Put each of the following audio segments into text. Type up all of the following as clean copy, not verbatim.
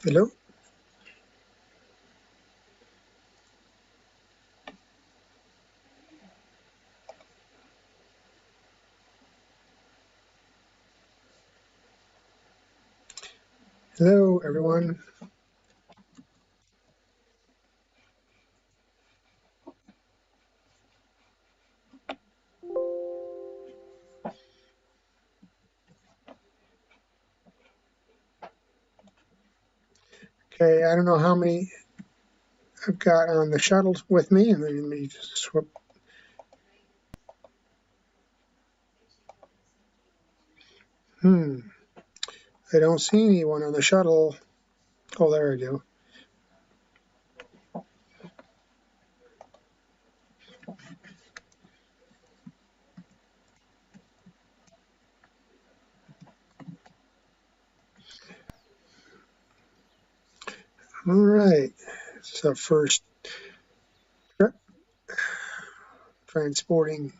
Hello? Hello, everyone. Okay, I don't know how many I've got on the shuttles with me, and then let me just swap. I don't see anyone on the shuttle. Oh, there I do. All right, it's the first trip transporting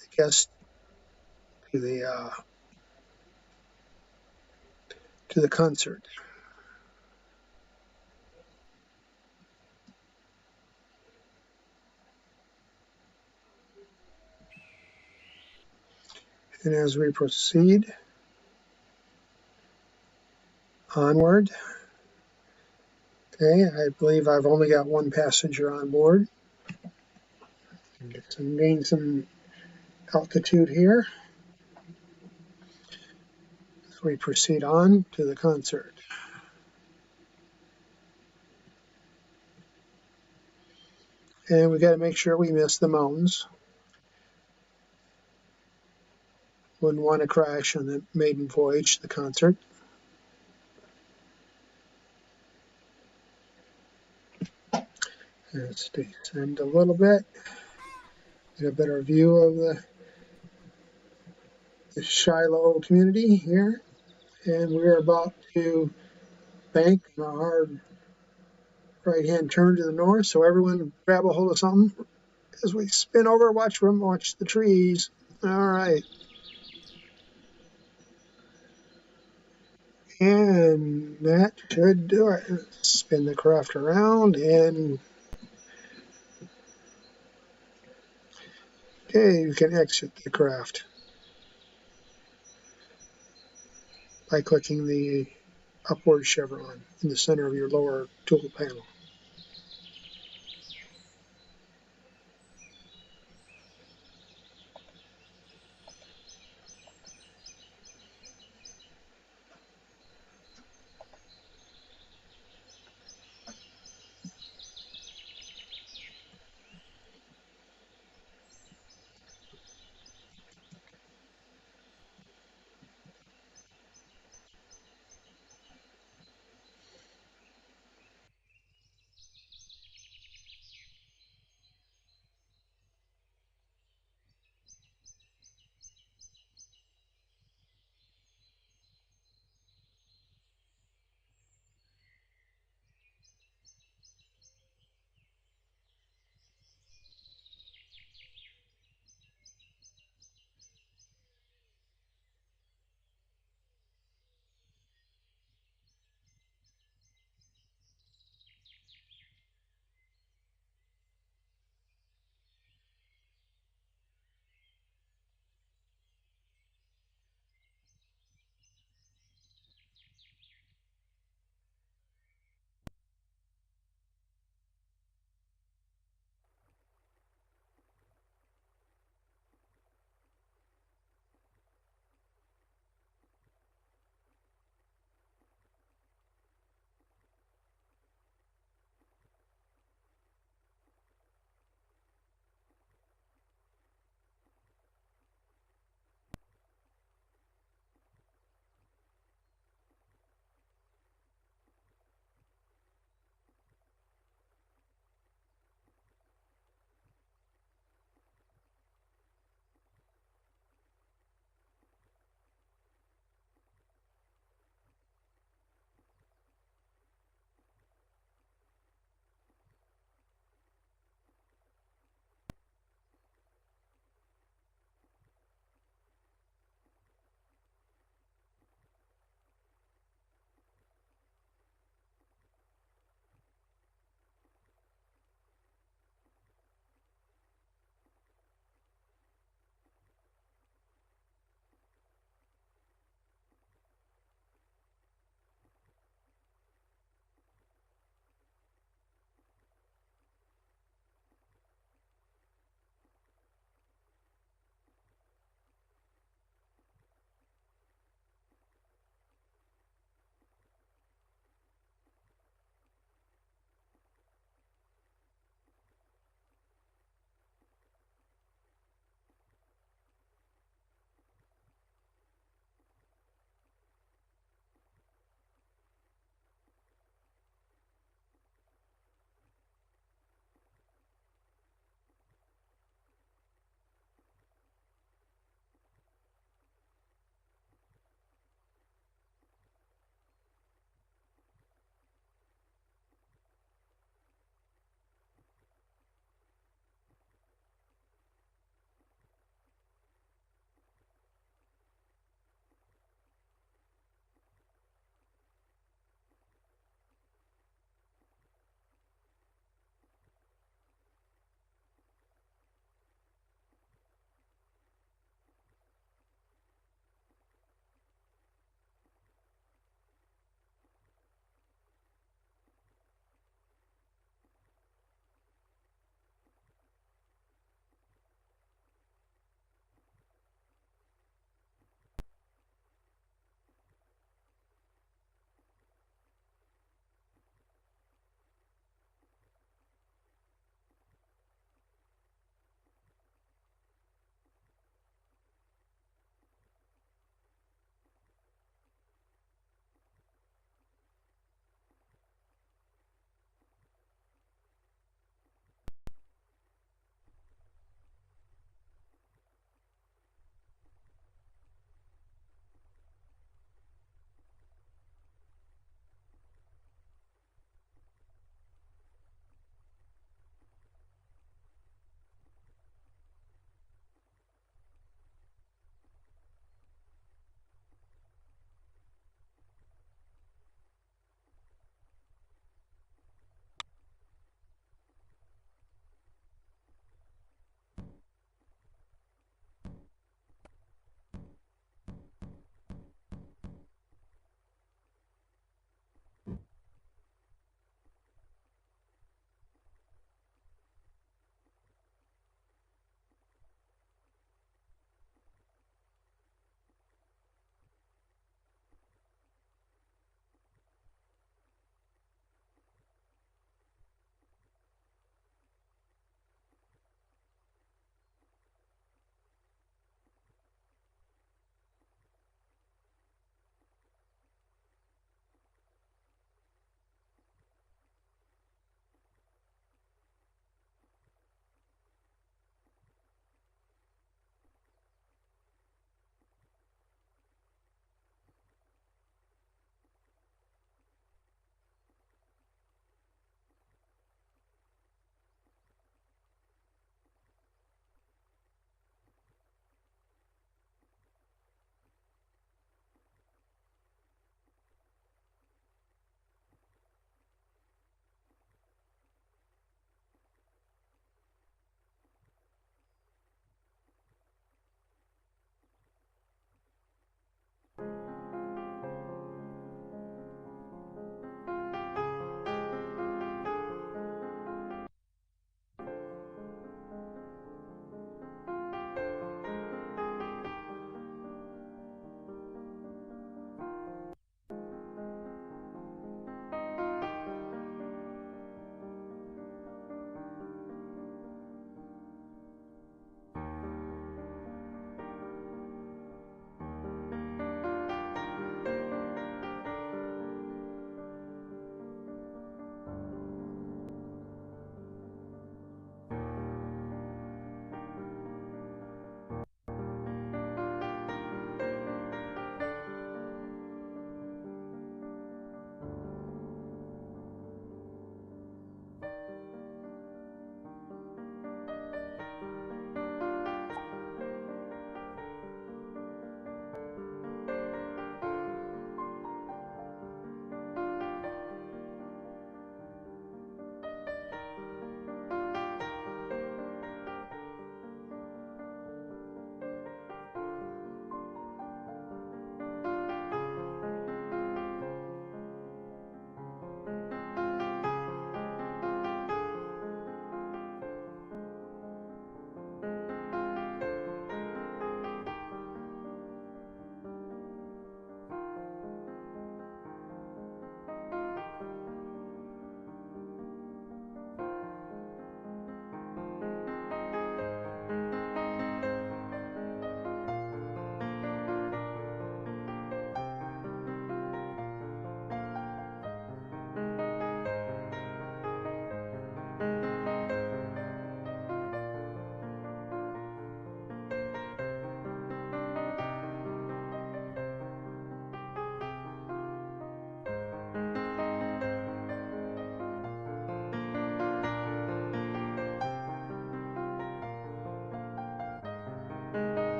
the guests to the concert. And as we proceed onward, okay, I believe I've only got one passenger on board. Gain some altitude here as we proceed on to the concert. And we got to make sure we miss the mountains. Wouldn't want to crash on the maiden voyage to the concert. Let's descend a little bit, get a better view of the Shiloh community here. And we're about to bank on a hard right-hand turn to the north. So everyone grab a hold of something as we spin over, watch the trees. All right. And that should do it. Spin the craft around and okay, you can exit the craft by clicking the upward chevron in the center of your lower tool panel.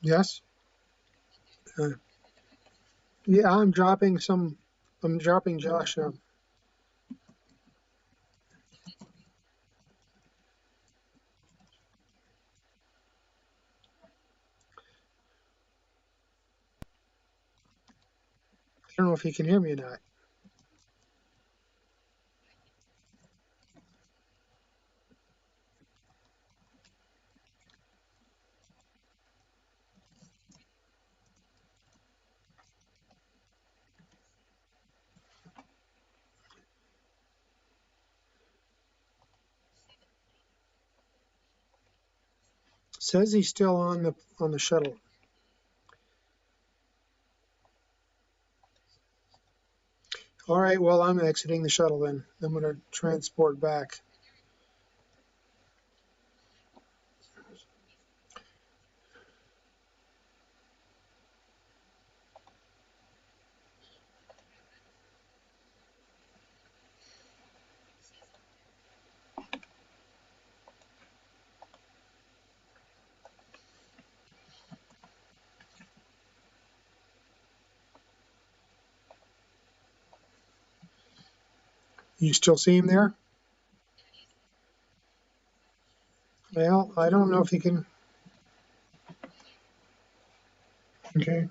Yes. Yeah, I'm dropping Josh now. I don't know if he can hear me or not. Says he's still on the shuttle. All right, well, I'm exiting the shuttle then. I'm going to transport back. You still see him there? Well, I don't know if he can. Okay.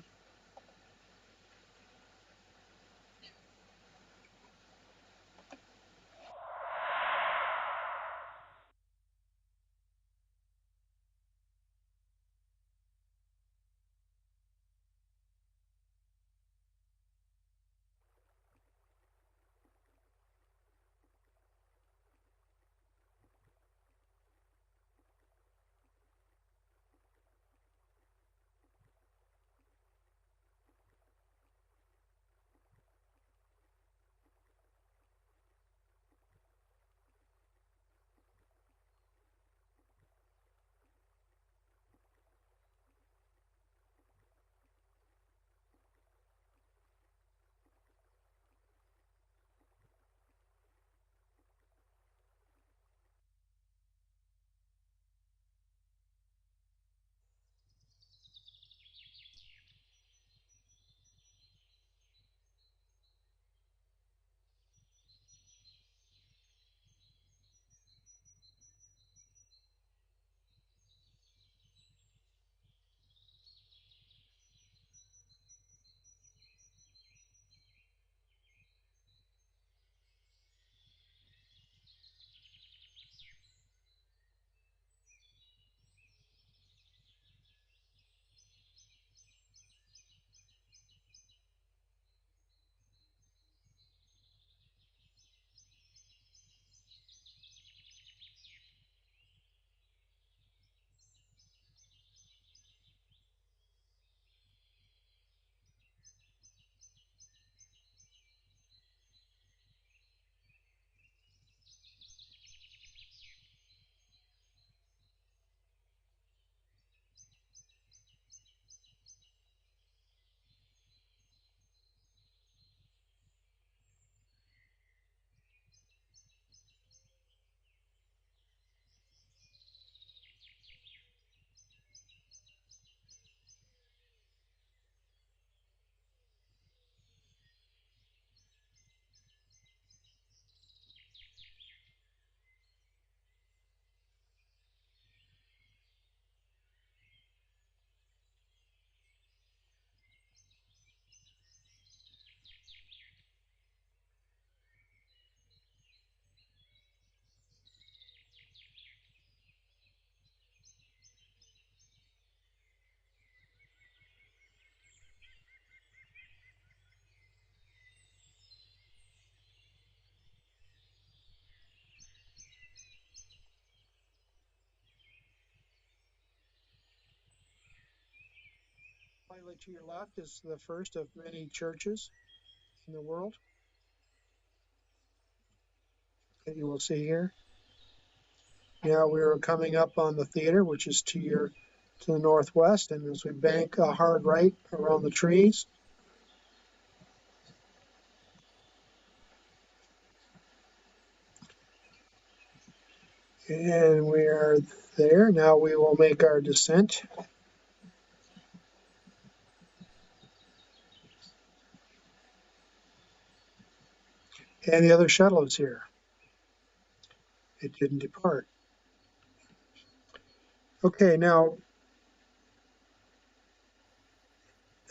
Slightly to your left is the first of many churches in the world that you will see here. Now we're coming up on the theater, which is to the northwest, and as we bank a hard right around the trees, and we are there. Now we will make our descent. And the other shuttle is here. It didn't depart. Okay, now,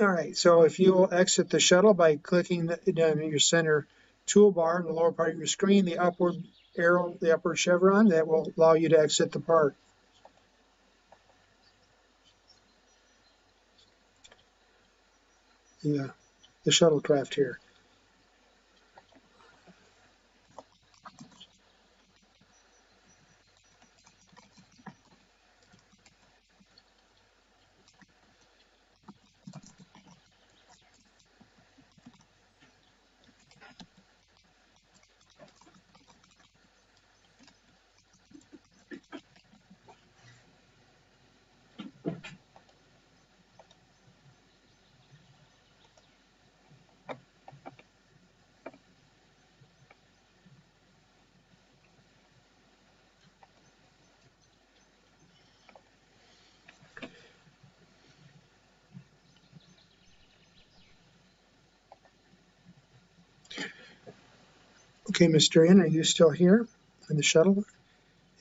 all right, so if you'll exit the shuttle by clicking down your center toolbar in the lower part of your screen, the upward arrow, the upward chevron, that will allow you to exit the part. The shuttlecraft here. Okay, Mr. N, are you still here in the shuttle?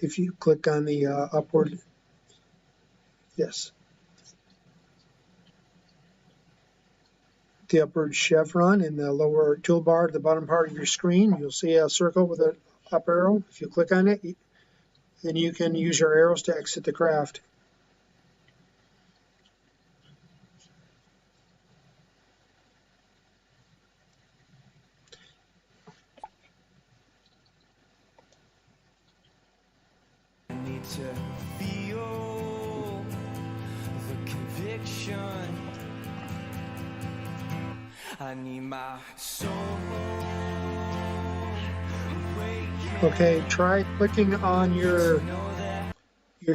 If you click on the upward, yes, the upward chevron in the lower toolbar at the bottom part of your screen, you'll see a circle with an up arrow. If you click on it, then you can use your arrows to exit the craft. To feel the conviction. I need my soul. Okay, try clicking on your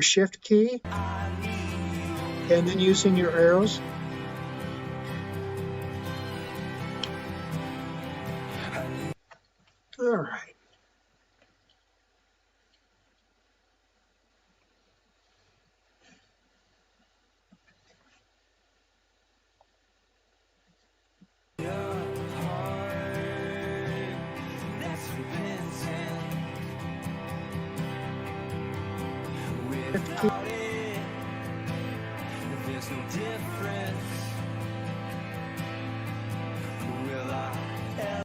shift key and then using your arrows. All right. There's no difference. Will I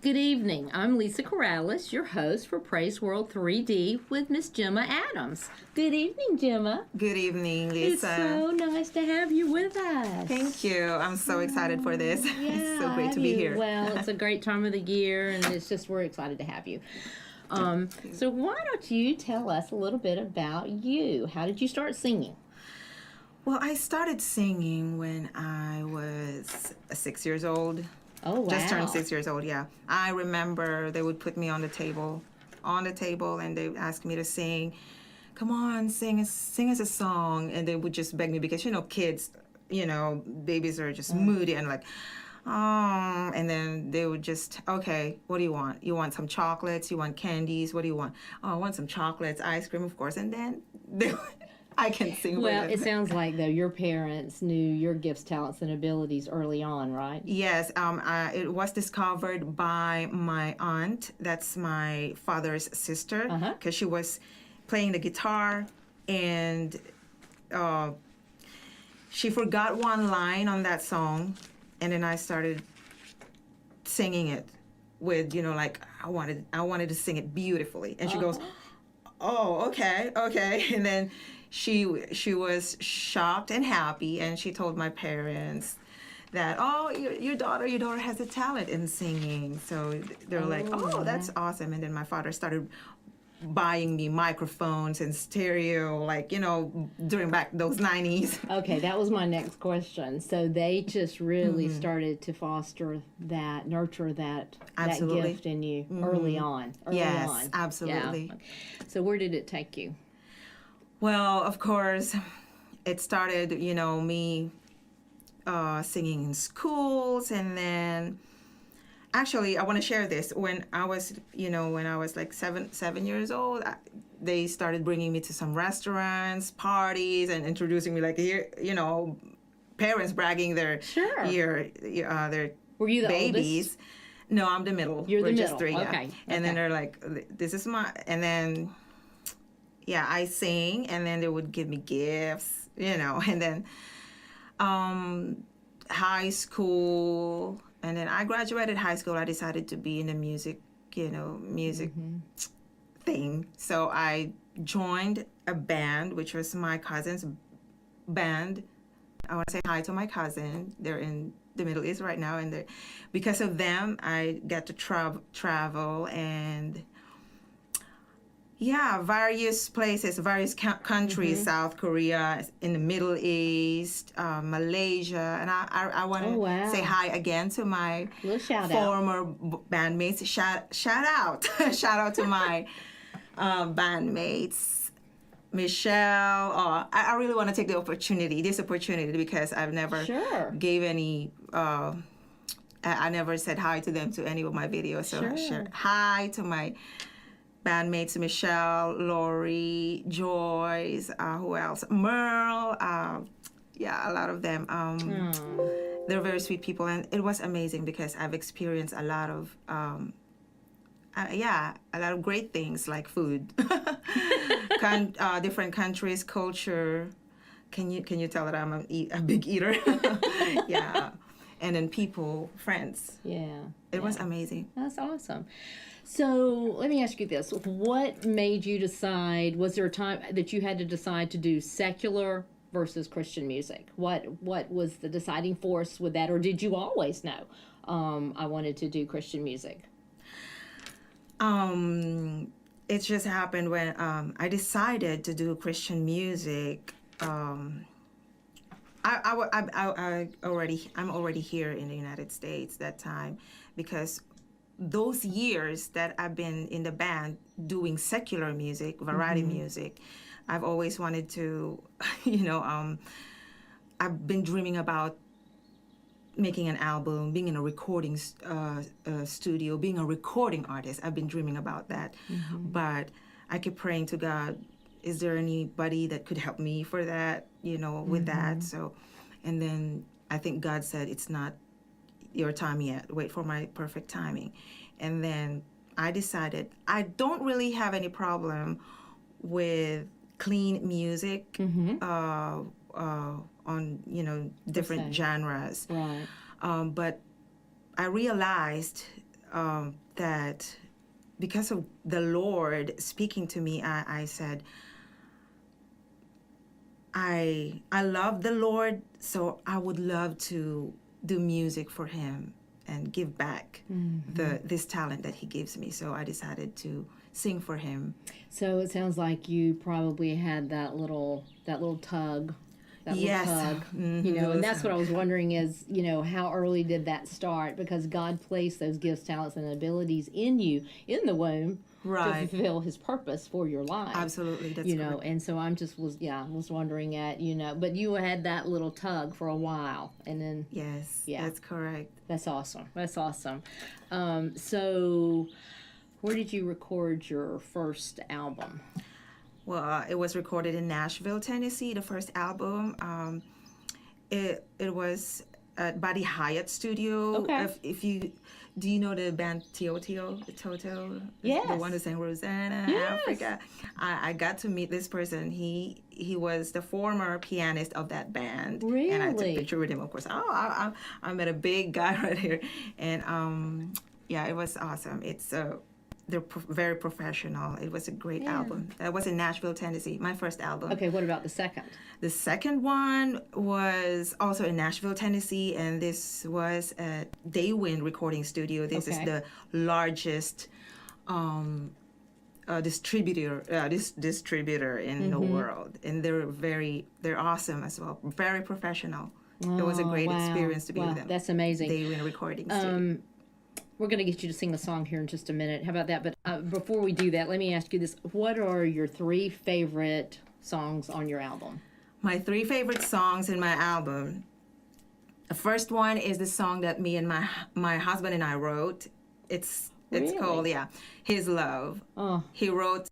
Good evening. I'm Lisa Corrales, your host for PraiseWorld3D with Miss Gemma Adams. Good evening, Gemma. Good evening, Lisa. It's so nice to have you with us. Thank you. I'm so excited for this. It's so great to be here. Well, it's a great time of the year, and it's just we're excited to have you. So why don't you tell us a little bit about you? How did you start singing? Well, I started singing when I was 6 years old. Oh, wow. Just turned 6 years old, yeah. I remember they would put me on the table, and they would ask me to sing. Come on, sing us a song. And they would just beg me because, kids, babies are just moody and like, oh, and then they would just, okay, what do you want? You want some chocolates? You want candies? What do you want? Oh, I want some chocolates, ice cream, of course. And then I can sing Well, with it them. sounds like, though, your parents knew your gifts, talents, and abilities early on, right? Yes, it was discovered by my aunt. That's my father's sister, because she was playing the guitar, and she forgot one line on that song, and then I started singing it with, like I wanted to sing it beautifully, and she goes, "Oh, okay," and then she was shocked and happy, and she told my parents that, oh, your daughter has a talent in singing. So they're like, oh, that's awesome. And then my father started buying me microphones and stereo, like, during back those 90s. Okay, that was my next question. So they just really started to foster that, nurture that Absolutely. gift in you early on. Yes, absolutely. Yeah. So where did it take you? Well, of course, it started, me singing in schools, and then actually I want to share this. When I was like 7 years old, they started bringing me to some restaurants, parties, and introducing me, like, here, parents bragging their their Were you the babies. oldest? No, I'm the middle. You're the We're middle. just three, yeah. Okay. And then they're like, this is my, and then yeah, I sing, and then they would give me gifts, and then high school, and then I graduated high school. I decided to be in the music thing. So I joined a band, which was my cousin's band. I want to say hi to my cousin. They're in the Middle East right now, and because of them, I got to travel and various places, various countries, South Korea, in the Middle East, Malaysia, and I want to say hi again to my former bandmates. Shout out, shout out to my bandmates, Michelle. I really want to take this opportunity, because I've never gave any. I never said hi to them to any of my videos. So hi to my bandmates, Michelle, Lori, Joyce, who else? Merle, a lot of them. They're very sweet people, and it was amazing because I've experienced a lot of great things like food, different countries, culture. Can you tell that I'm a big eater? Yeah, and then people, friends. Yeah, it was amazing. That's awesome. So let me ask you this. What made you decide, was there a time that you had to decide to do secular versus Christian music? What was the deciding force with that, or did you always know I wanted to do Christian music? It just happened when I decided to do Christian music. I'm already here in the United States that time, because those years that I've been in the band doing secular music, variety music, I've always wanted to, you know, I've been dreaming about making an album, being in a recording studio, being a recording artist. I've been dreaming about that. But I keep praying to God, is there anybody that could help me for that, you know, with that? So, and then I think God said, it's not your time yet. Wait for my perfect timing. And then I decided I don't really have any problem with clean music on, you know, different genres. Right. But I realized that because of the Lord speaking to me, I said, I love the Lord, so I would love to do music for him and give back this talent that he gives me. So I decided to sing for him. So it sounds like you probably had that little tug. That Yes. little tug, you know, and that's what I was wondering is, you know, how early did that start? Because God placed those gifts, talents, and abilities in you in the womb Right. to fulfill His purpose for your life. Absolutely, that's you know, correct. and so I'm just was wondering at, you know, but you had that little tug for a while, and then Yes, Yeah. that's correct. that's awesome. That's awesome. So where did you record your first album? Well, it was recorded in Nashville, Tennessee, the first album. It was at Buddy Hyatt Studio. Okay. If you do, you know the band Toto? The Yes. one who sang Rosanna, Yes. Africa. I got to meet this person. He was the former pianist of that band. And I took a Really? picture with him, of course. I met a big guy right here, and yeah, it was awesome. It's they're very professional. It was a great album. That was in Nashville, Tennessee, my first album. Okay, what about the second? The second one was also in Nashville, Tennessee, and this was at Daywind Recording Studio. This is Okay. the largest distributor in the world, and they're awesome as well. Very professional. It was a great wow. experience to be Wow, with them. that's amazing. Daywind Recording Studio. We're going to get you to sing a song here in just a minute. How about that? But before we do that, let me ask you this. What are your 3 favorite songs on your album? My 3 favorite songs in my album. The first one is the song that me and my husband and I wrote. It's Really? called His Love. Oh, He wrote,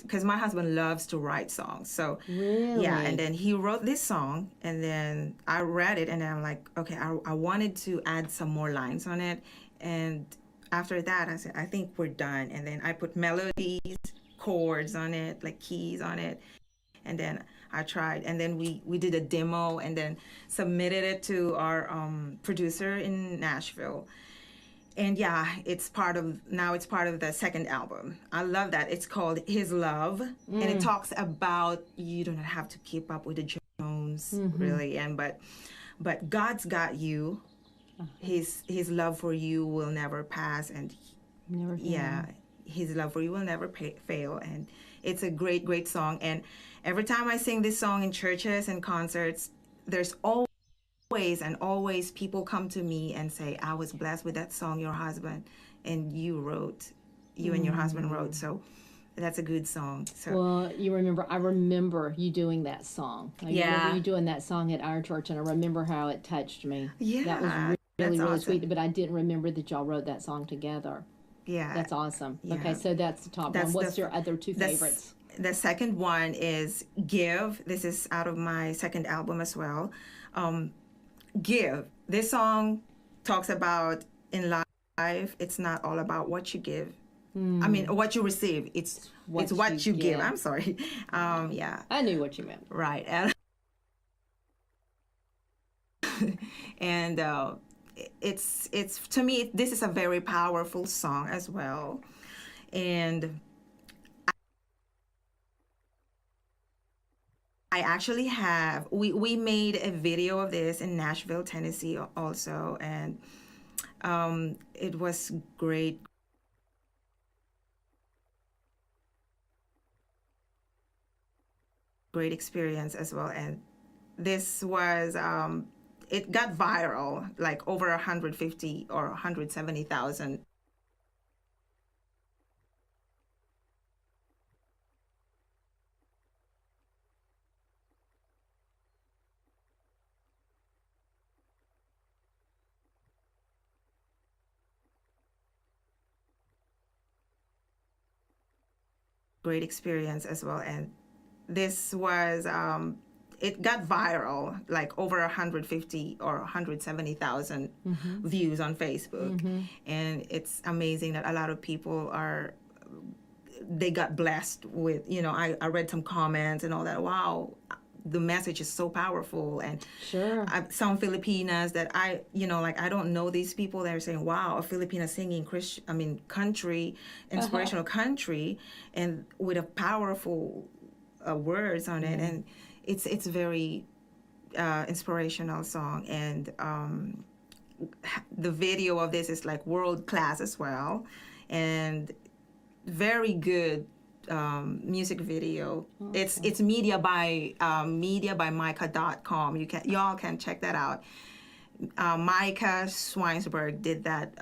because my husband loves to write songs. So really? yeah, and then he wrote this song, and then I read it, and then I'm like, okay, I wanted to add some more lines on it. And after that, I said, I think we're done. And then I put melodies, chords on it, like keys on it. And then I tried. And then we did a demo and then submitted it to our producer in Nashville. And yeah, it's part of the second album. I love that. It's called His Love. And it talks about you don't have to keep up with the Jones, really. And but God's got you. His love for you will never pass, and Never yeah, his love for you will never fail. And it's a great song. And every time I sing this song in churches and concerts, there's always people come to me and say, I was blessed with that song your husband and you and your husband wrote. So that's a good song. So Well, I remember you doing that song. I remember you doing that song at our church, and I remember how it touched me. Yeah, That was that's really awesome. sweet, but I didn't remember that y'all wrote that song together. yeah, That's awesome. yeah. Okay, so that's the top That's one. What's the- your other 2 that's- favorites? The second one is Give. This is out of my second album as well. Give. This song talks about in life, it's not all about what you give. I mean, what you receive. It's what you give. I'm sorry. Yeah. I knew what you meant. Right. And it's to me, this is a very powerful song as well. And I actually have, we made a video of this in Nashville, Tennessee also, and it was great experience as well. And this was, it got viral, like over 150 or 170,000. great experience as well. And this was it got viral, like over 150 or 170,000 views on Facebook. And it's amazing that a lot of people they got blessed with, I read some comments and all that. Wow, the message is so powerful. And Sure. some Filipinas that I don't know these people. They're saying, wow, a Filipina singing country, inspirational country, and with a powerful words on it. And it's very inspirational song. And the video of this is like world class as well, and very good music video. Awesome. It's media by Micah.com. Y'all can check that out. Micah Swinesberg did that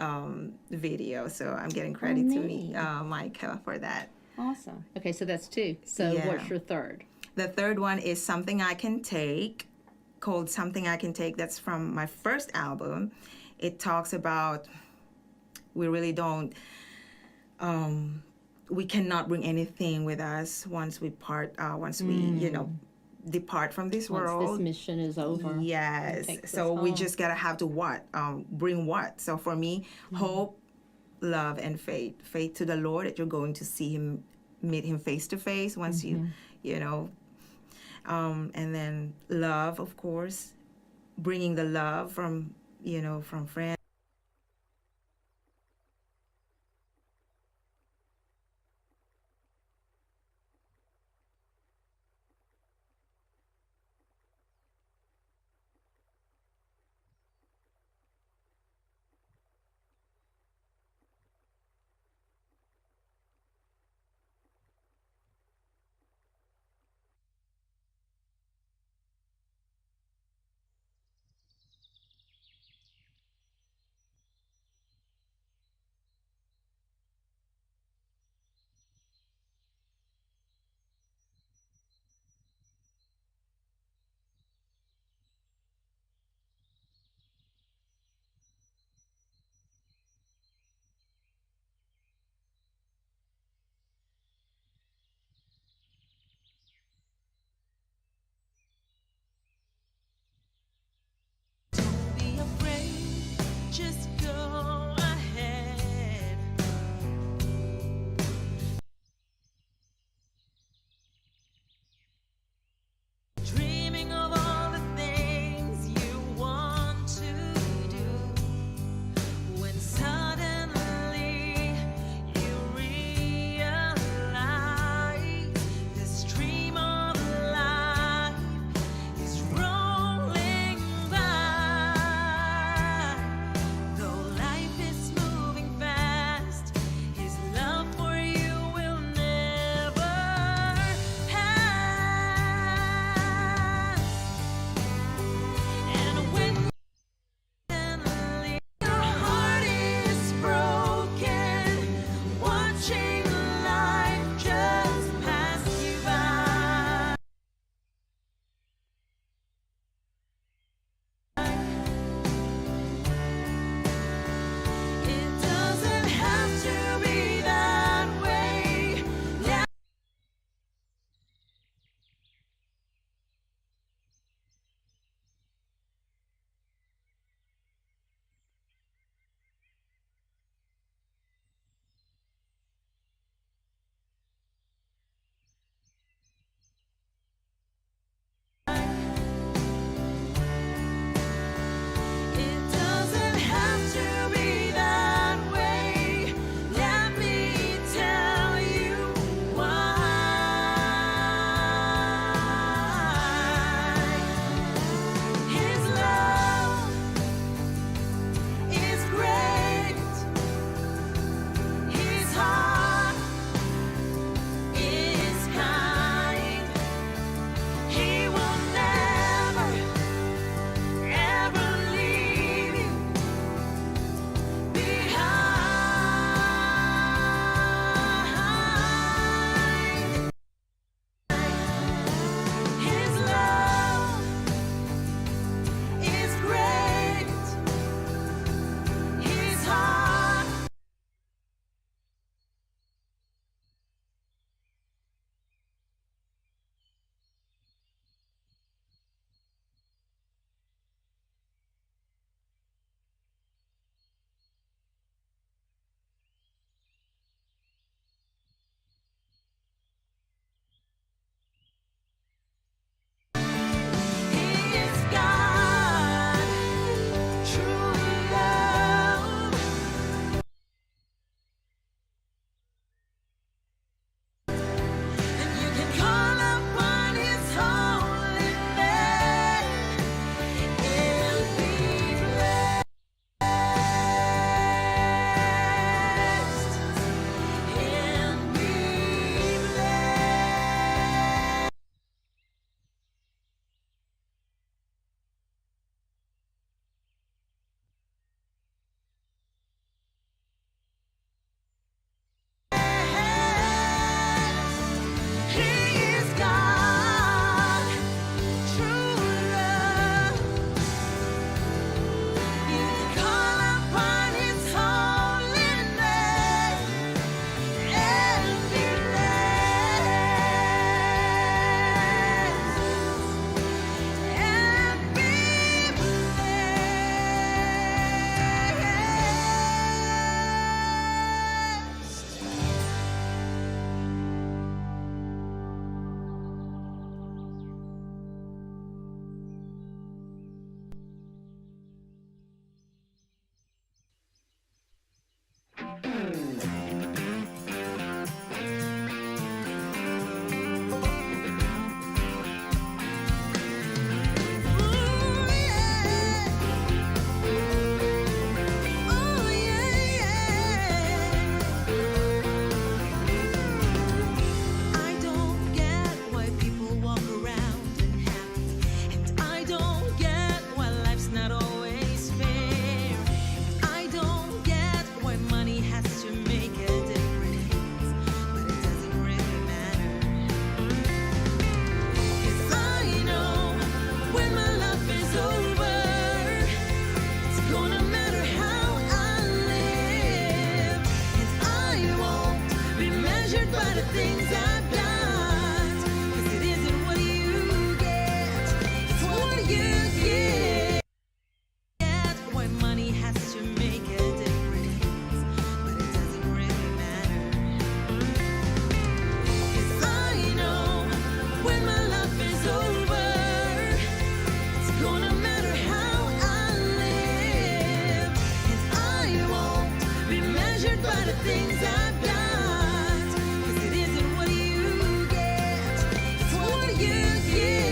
video, so I'm getting credit to me, Micah, for that. Awesome. Okay, so that's two. So Yeah. what's your third? The third one is Something I Can Take, called Something I Can Take. That's from my first album. It talks about we really don't, we cannot bring anything with us once we depart from this world. Once this mission is over. Yes. Take this So we home. just gotta have to bring what? So for me, hope, love, and faith. Faith to the Lord that you're going to see Him, meet Him face to face once and then love, of course, bringing the love from friends. Be afraid, just go ahead. Dreaming of all the things you want to do. When suddenly you realize this dream of life is rolling by. The to make a difference, but it doesn't really matter. 'Cause I know when my life is over, it's gonna matter how I live, and I won't be measured by the things I've got, 'cause it isn't what you get, it's what you give.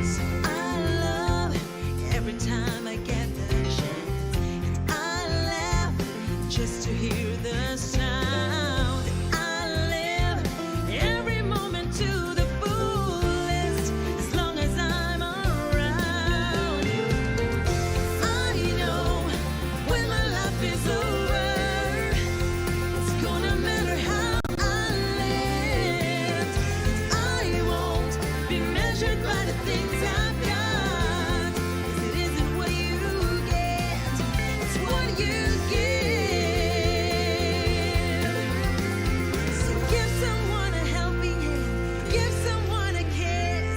So I love every time I get the chance, and I laugh just to hear the sound. I live every moment to the fullest, as long as I'm around. I know when my life is over, it's gonna matter how I lived, and I won't be measured by the things I've got, 'cause it isn't what you get, it's what you give. So give someone a helping hand, give someone a kiss,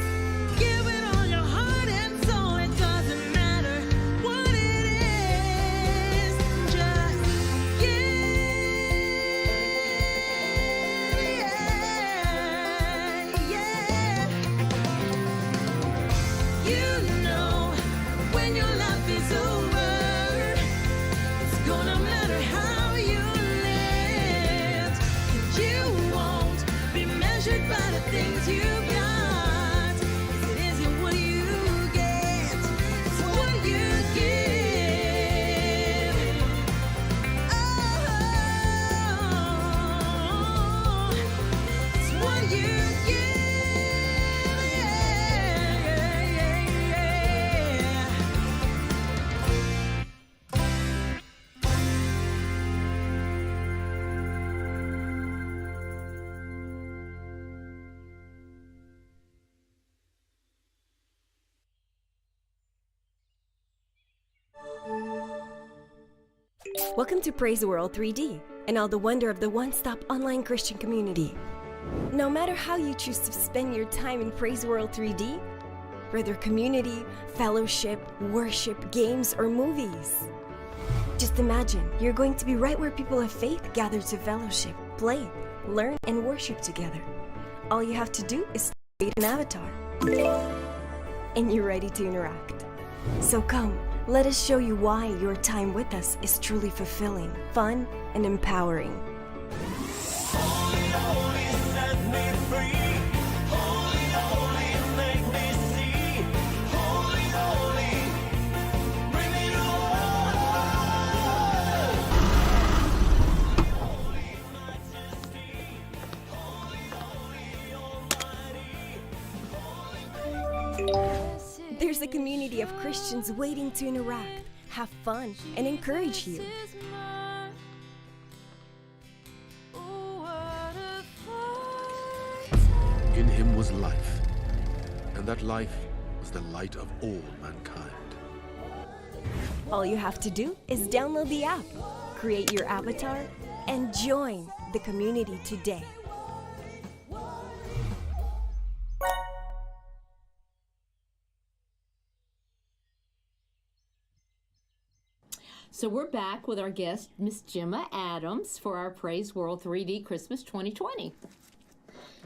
give it all your heart and soul. It doesn't matter what it is, just yeah. You know when your life is over, it's gonna matter how you lived, and you won't be measured by the things you got, 'cause it isn't what you get, it's what you give. Oh, it's what you give. Yeah. Welcome to PraiseWorld3D and all the wonder of the one-stop online Christian community. No matter how you choose to spend your time in PraiseWorld3D, whether community, fellowship, worship, games, or movies, just imagine you're going to be right where people of faith gather to fellowship, play, learn, and worship together. All you have to do is create an avatar, and you're ready to interact. So come, let us show you why your time with us is truly fulfilling, fun, and empowering. Holy, holy, set me free. Holy, holy, make me see. Holy, holy, bring me to life. Holy majesty. Holy, holy, almighty. There's a community of Christians waiting to interact, have fun, and encourage you. In him was life, and that life was the light of all mankind. All you have to do is download the app, create your avatar, and join the community today. So we're back with our guest, Miss Gemma Adams, for our Praise World 3D Christmas 2020.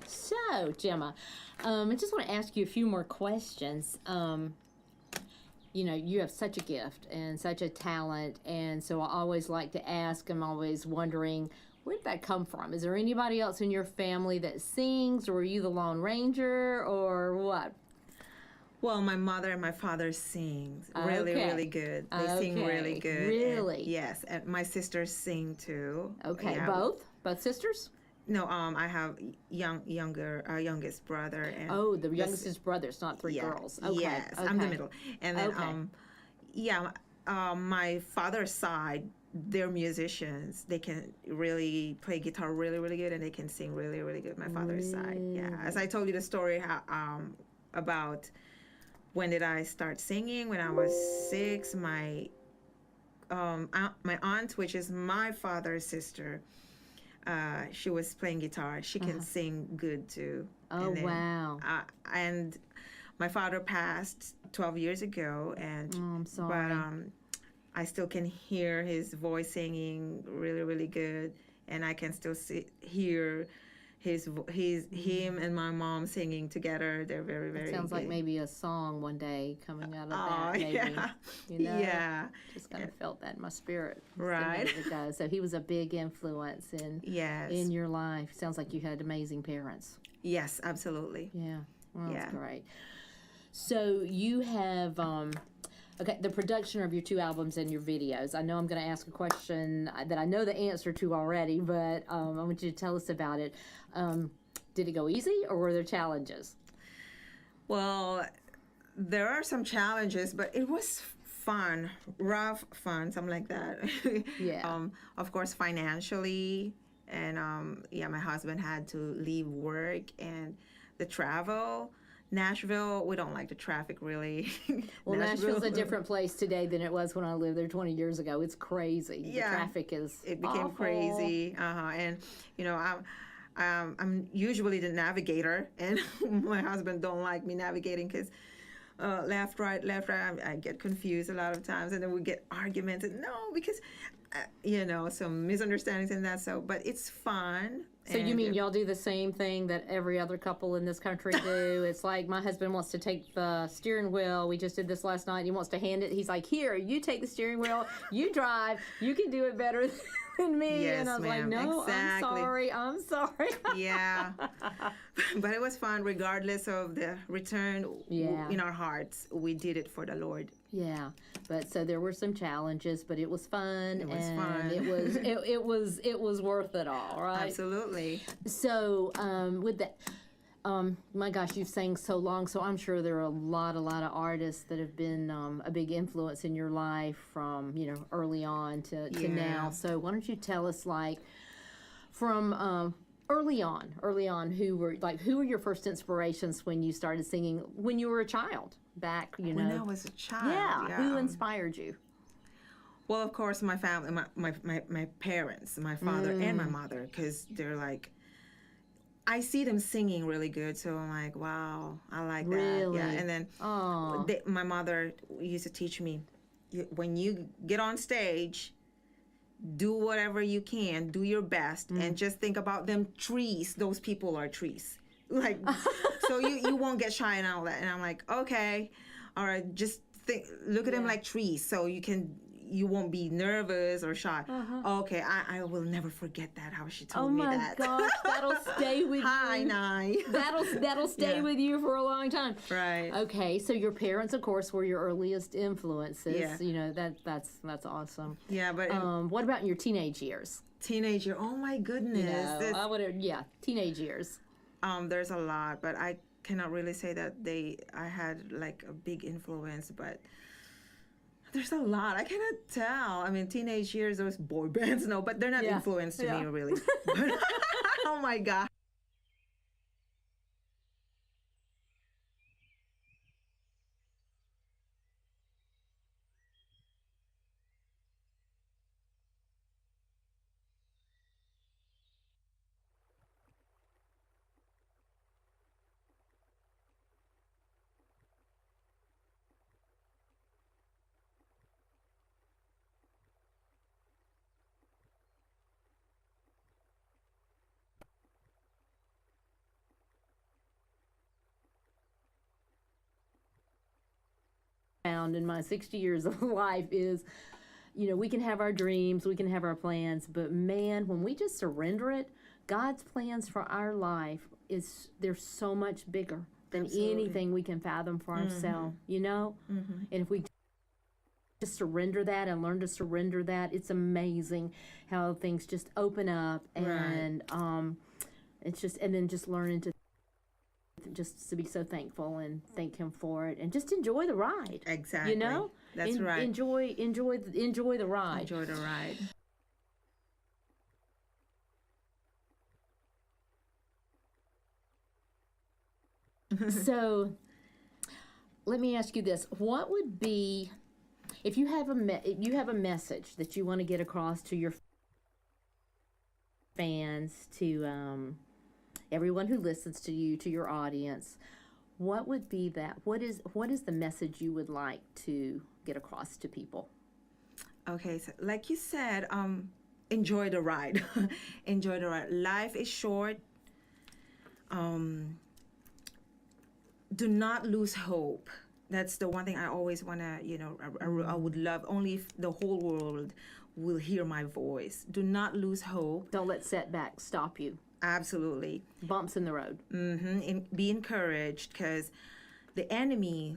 So, Gemma, I just want to ask you a few more questions. You know, you have such a gift and such a talent, and so I always like to ask, I'm always wondering, where did that come from? Is there anybody else in your family that sings, or are you the Lone Ranger, or what? Well, my mother and my father sing really, Okay. really good. They sing really Okay. good. and- Really? yes, and my sisters sing too. Okay, Yeah. both sisters? No, I have youngest brother. And Oh, the this- youngest is brothers, not three yeah, girls. Okay. Yes, I'm the okay. middle. And then, Okay. my father's side, they're musicians. They can really play guitar really, really good, and they can sing really, really good. My father's side, yeah. As I told you the story about when did I start singing? When I was 6, my aunt, which is my father's sister, She was playing guitar. She can sing good too. Oh, And then, wow. And my father passed 12 years ago, and I'm sorry. but I still can hear his voice singing really, really good, and I can still hear him and my mom singing together. They're very, very. Sounds like good. maybe a song one day coming out of that. Maybe. Yeah, You know? yeah, Just kind of felt that in my spirit. just a Right. minute ago. So he was a big influence yes, in your life. Sounds like you had amazing parents. yes, absolutely. Yeah. Well, that's Yeah. great. So you have okay, the production of your 2 albums and your videos. I know I'm going to ask a question that I know the answer to already, but I want you to tell us about it. Did it go easy, or were there challenges? Well, there are some challenges, but it was fun, rough fun, something like that. Yeah. Of course, financially, and yeah, my husband had to leave work and the travel. Nashville, we don't like the traffic really. Well, Nashville's a different place today than it was when I lived there 20 years ago. It's crazy. Yeah. The traffic is It became awful. crazy, and you know, I'm usually the navigator, and my husband don't like me navigating because left, right, I get confused a lot of times, and then we get arguments. And no, because you know, some misunderstandings and that. So, but it's fun. So you mean y'all do the same thing that every other couple in this country do? It's like my husband wants to take the steering wheel. We just did this last night. He wants to hand it. He's like, here, you take the steering wheel. You drive. You can do it better than me. Yes, and I was like, ma'am, no, exactly. I'm sorry. Yeah, but it was fun regardless of the return. Yeah. In our hearts, we did it for the Lord. Yeah, but so there were some challenges, but it was fun. It was and fun. it was worth it all, right? Absolutely. So with that, my gosh, you've sang so long, so I'm sure there are a lot of artists that have been a big influence in your life from early on to now. So why don't you tell us from early on who were your first inspirations when you started singing when you were a child back? When I was a child. Yeah, who inspired you? Well, of course, my family, my parents, my father and my mother, because they're like, I see them singing really good, so I'm like, wow, I like that. Really? Yeah, and then my mother used to teach me, when you get on stage, do whatever you can, do your best, and just think about them trees. Those people are trees. Like, so you won't get shy and all that. And I'm like, okay, all right, just look at them like trees, so you won't be nervous or shy. Okay, I will never forget that, how she told me that. Oh my gosh, that'll stay with Hi, you. Nye. That'll stay Yeah. with you for a long time. Right. Okay, so your parents, of course, were your earliest influences. Yeah. That's awesome. Yeah, but What about in your teenage years? teenager, oh my goodness. This- I would have, teenage years. there's a lot, but I cannot really say that I had like a big influence, but there's a lot. I cannot tell. I mean, teenage years, those boy bands, no, but they're not Yeah. influence to Yeah. me, really. But, oh my God. Found in my 60 years of life is, we can have our dreams, we can have our plans, but man, when we just surrender it, God's plans for our life they're so much bigger than anything we can fathom for ourselves, And if we just surrender that and learn to surrender that, it's amazing how things just open up, and it's just, and then just learning to be so thankful and thank him for it, and just enjoy the ride. Exactly. That's right. Enjoy the ride. Enjoy the ride. So, let me ask you this: what would be, if you have a message that you want to get across to your fans, to everyone who listens to you, to your audience, what would be that? What is the message you would like to get across to people? Okay, so like you said, enjoy the ride. Enjoy the ride. Life is short. Do not lose hope. That's the one thing I always want to, I would love only if the whole world will hear my voice. Do not lose hope. Don't let setbacks stop you. Absolutely. Bumps in the road. And be encouraged, because the enemy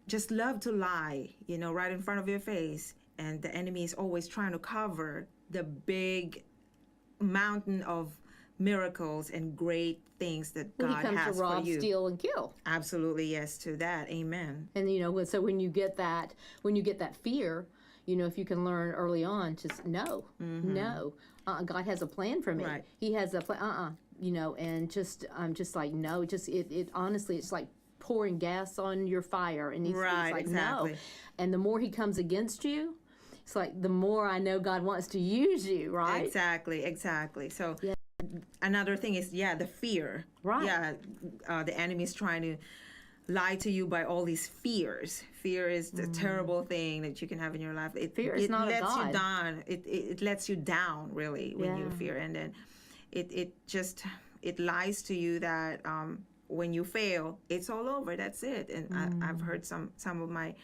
just love to lie, right in front of your face. And the enemy is always trying to cover the big mountain of miracles and great things that Well, God he comes has to rob, for you. steal, and kill. Absolutely, yes to that. Amen. And so when you get that fear, if you can learn early on, just no. God has a plan for me. Right. He has a plan. And I'm just like no. It honestly, it's like pouring gas on your fire, and it's Right, like exactly. no. And the more he comes against you, it's like the more I know God wants to use you. Right. Exactly. So another thing is, the fear. Right. Yeah, the enemy is trying to lie to you by all these fears. Fear is the terrible thing that you can have in your life. Fear is not lets of God. you down. It lets you down, really, when you Yeah. fear. And then it lies to you that when you fail, it's all over. That's it. And I've heard some of my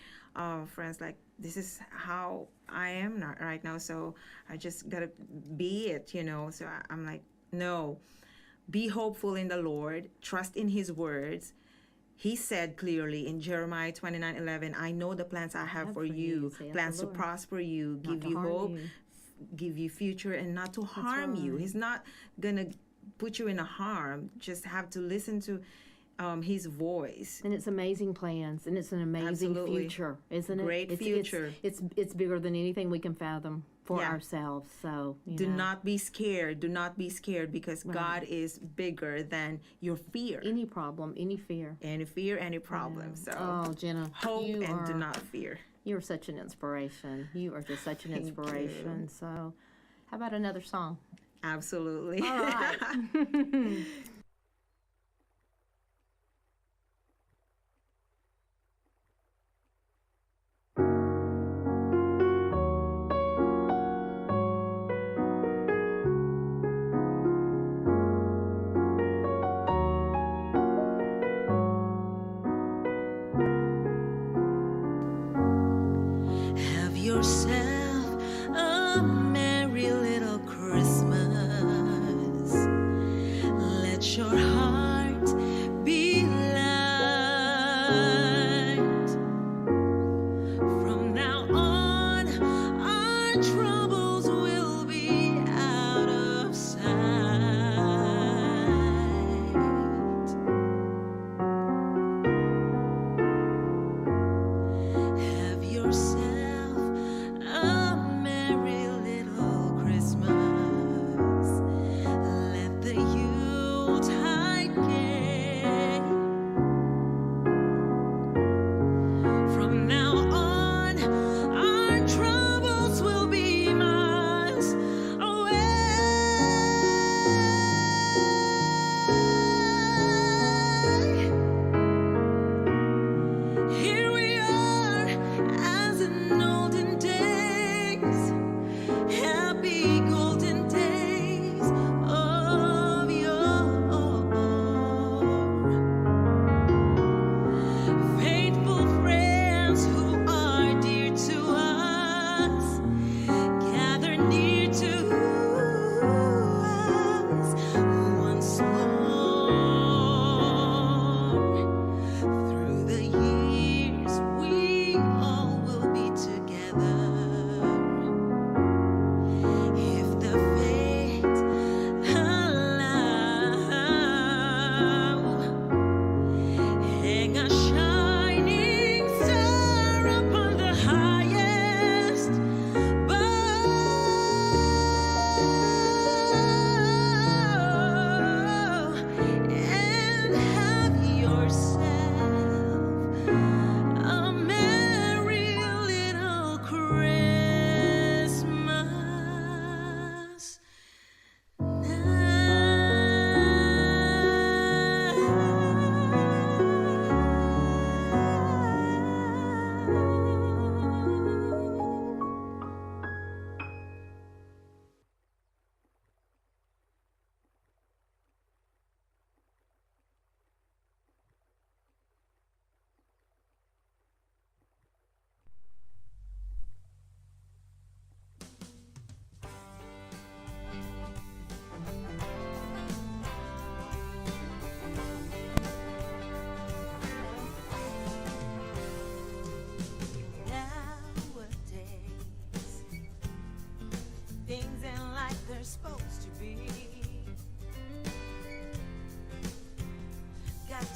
friends like, this is how I am right now, so I just gotta be it, So I'm like, no, be hopeful in the Lord, trust in His words. He said clearly in Jeremiah 29:11, I know the plans I have for you, saith the plans to Lord. prosper you, Not give to you harm hope, you. give you future, and not to harm you. right. He's not gonna put you in a harm. Just have to listen to His voice. And it's amazing plans, and it's an amazing Absolutely. future, isn't it? Great future. It's bigger than anything we can fathom for Yeah. ourselves. So Do not be scared. Do not be scared, because God is bigger than your fear. any problem, any fear. Any fear, any problem. So Oh, Jenna, hope you and do are- not fear. You are such an inspiration. You are just such an Thank inspiration. you. So, how about another song? Absolutely. All right. Have yourself a merry little Christmas. Let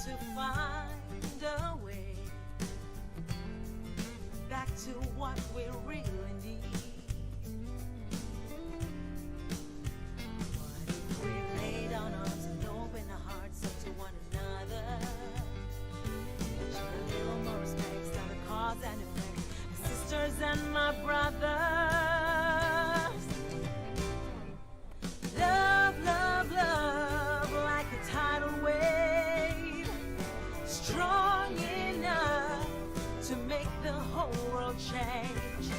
to find a way back to what we really need. What if we laid our arms and opened our hearts up to one another? Show a little more respect on the cause and effect, my sisters and my brothers. Love, love, love like a tidal wave, strong enough to make the whole world change.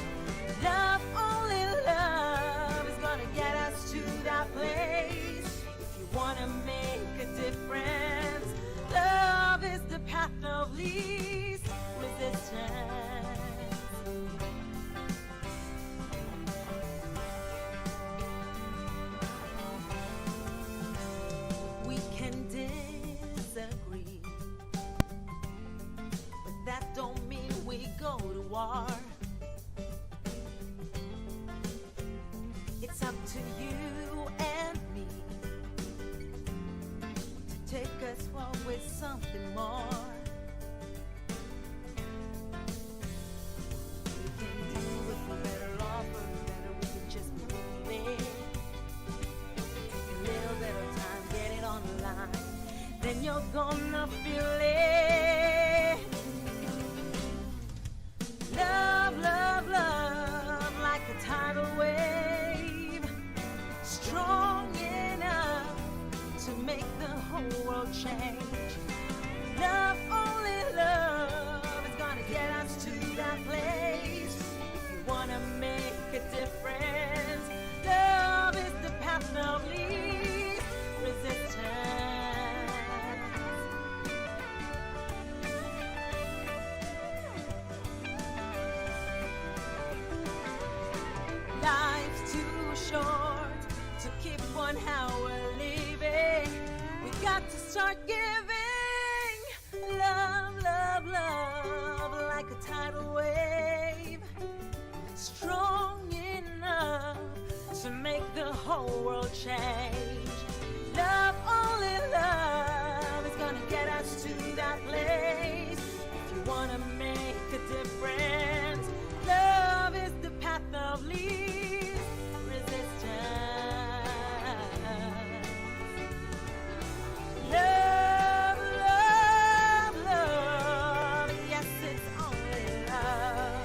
Love, only love is gonna get us to that place. If you wanna make a difference, love is the path of least resistance. We can disagree, but that don't mean we go to war. It's up to you and me to take us forward something more. We can do it for better or for better, we can just believe it. Take a little bit of time, get it on the line, then you're gonna feel it. Love, love, love like a tidal wave, strong enough to make the whole world change. Love, only love is gonna get us to that place. If you wanna make a difference, love is the path of least resistance. Life's too short to keep on how we're living. We got to start giving. Love, love, love like a tidal wave, strong enough to make the whole world change. Love, only love is gonna get us to that place. If you wanna make a difference, love is the path of least resistance. Love, love, love, yes, it's only love.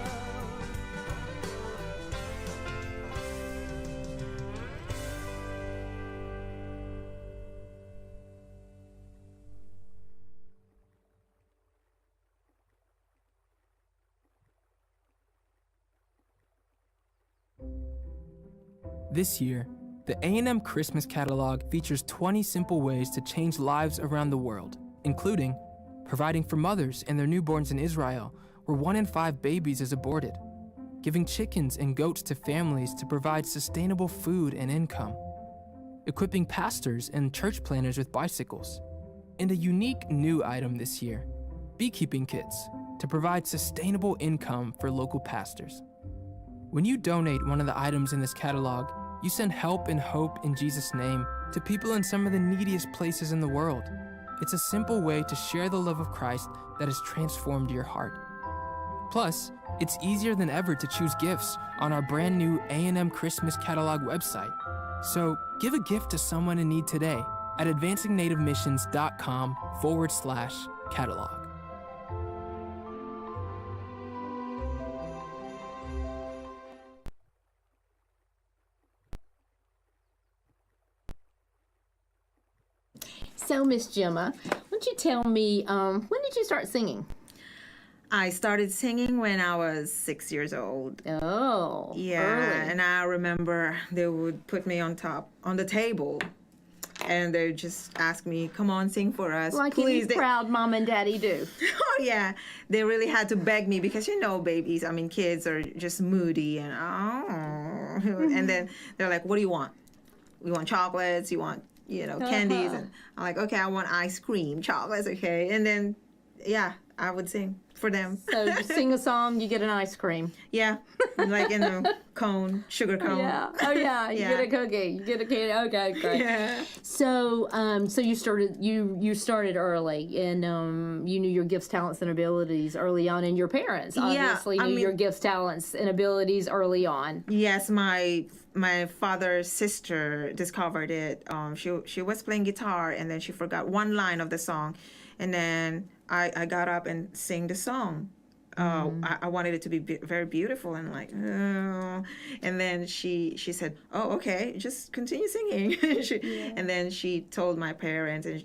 This year, the A&M Christmas catalog features 20 simple ways to change lives around the world, including providing for mothers and their newborns in Israel, where 1 in 5 babies is aborted, giving chickens and goats to families to provide sustainable food and income, equipping pastors and church planners with bicycles, and a unique new item this year, beekeeping kits, to provide sustainable income for local pastors. When you donate one of the items in this catalog, you send help and hope in Jesus' name to people in some of the neediest places in the world. It's a simple way to share the love of Christ that has transformed your heart. Plus, it's easier than ever to choose gifts on our brand new A&M Christmas catalog website. So give a gift to someone in need today at advancingNativeMissions.com/catalog. So, Miss Gemma, why don't you tell me, when did you start singing? I started singing when I was 6 years old. Oh, Yeah, early. and I remember they would put me on the table, and they would just ask me, "Come on, sing for us, Like please." any proud mom and daddy do. Oh yeah, they really had to beg me because babies. I mean, kids are just moody and and then they're like, "What do you want? We want chocolates. You want candies?" And I'm like, "Okay, I want ice cream, chocolates, okay." And then I would sing. for them. So you sing a song, you get an ice cream. Yeah, like in a cone, sugar cone. Yeah. Oh yeah. You get a cookie. You get a candy. Okay, great. Yeah. So, so you started early, and you knew your gifts, talents, and abilities early on, and your parents obviously knew your gifts, talents, and abilities early on. Yes, my father's sister discovered it. She was playing guitar, and then she forgot one line of the song, and then I got up and sang the song. I wanted it to be very beautiful, and like, oh. And then she said, "Oh, okay, just continue singing." And then she told my parents, and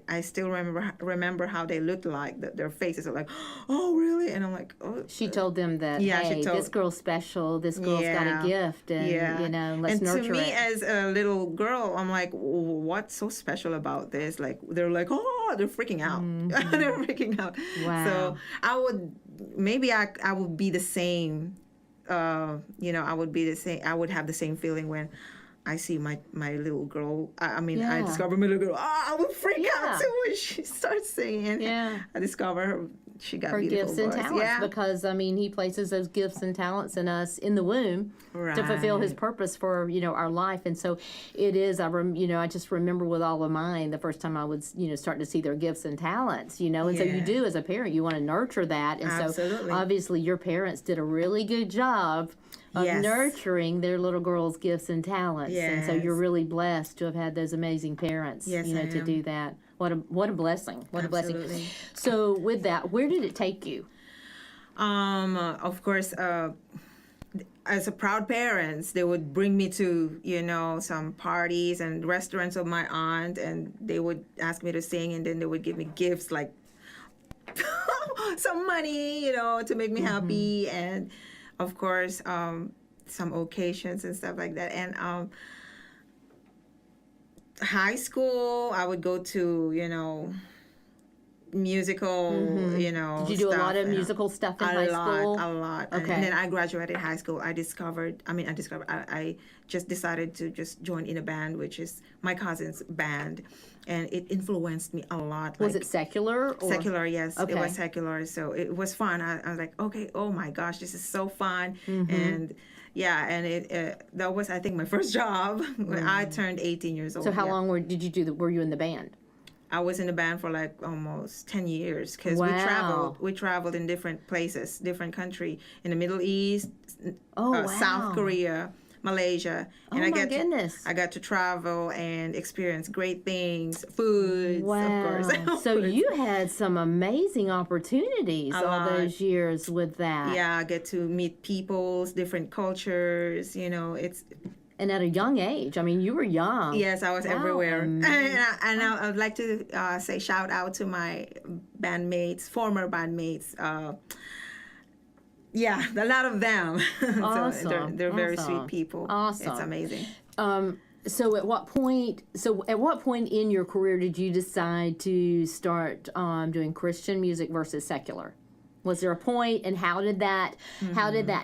I still remember how they looked like. Their faces are like, "Oh, really?" And I'm like, "Oh." She told them that, Yeah, hey, she told- this girl's special. This girl's got a gift, and you know, let's and nurture to me, it. as a little girl, I'm like, what's so special about this? Like, they're like, oh, they're freaking out. They're freaking out. Wow. So I would, maybe I would be the same, you know, I would be the same, I would have the same feeling when I see my little girl. I mean, I Yeah. discover my little girl. Oh, I would freak Yeah. out too when she starts singing. Yeah. I discover her, she got Her beautiful gifts and voice. talents, Yeah. because I mean, he places those gifts and talents in us in the womb to fulfill his Right. purpose for, you know, our life. And so it is. You know, I just remember with all of mine the first time I would, you know, start to see their gifts and talents. You know, and so you Yeah. do as a parent, you want to nurture that. And Absolutely. so obviously your parents did a really good job of Yes. nurturing their little girl's gifts and talents. And so you're Yes. really blessed to have had those amazing parents. Yes, you know, I to am. do that. What a blessing. What a blessing. Absolutely. So with that, where did it take you? Of course, as a proud parents, they would bring me to, you know, some parties and restaurants of my aunt, and they would ask me to sing, and then they would give me gifts like some money, you know, to make me happy, and of course, some occasions and stuff like that. And high school, I would go to, you know, musical, you know. Did you do a stuff, lot of you know. musical stuff in high school? A lot. Okay. And then I graduated high school. I just decided to just join in a band, which is my cousin's band. And it influenced me a lot. Was like, it secular? Or? Secular, yes. Okay. It was secular. So it was fun. I was like, okay, oh my gosh, this is so fun. Mm-hmm. And yeah, and that was, I think, my first job when I turned 18 years old. So how yeah. long did you do? Were you in the band? I was in the band for like almost 10 years because Wow. we traveled in different places, different country, in the Middle East, Oh, South wow. Korea, Malaysia. And Oh, I my got goodness. I got to travel and experience great things, foods, Wow. of course. So you had some amazing opportunities all lot. those years with that. Yeah, I get to meet peoples, different cultures, you know, it's And at a young age. I mean, you were young. yes, I was Wow, everywhere. amazing. And I would like to say shout out to my bandmates, former bandmates. Yeah, a lot of them. So Awesome. they're very Awesome. sweet people. Awesome. It's amazing. So at what point in your career did you decide to start doing Christian music versus secular? Was there a point, and how did that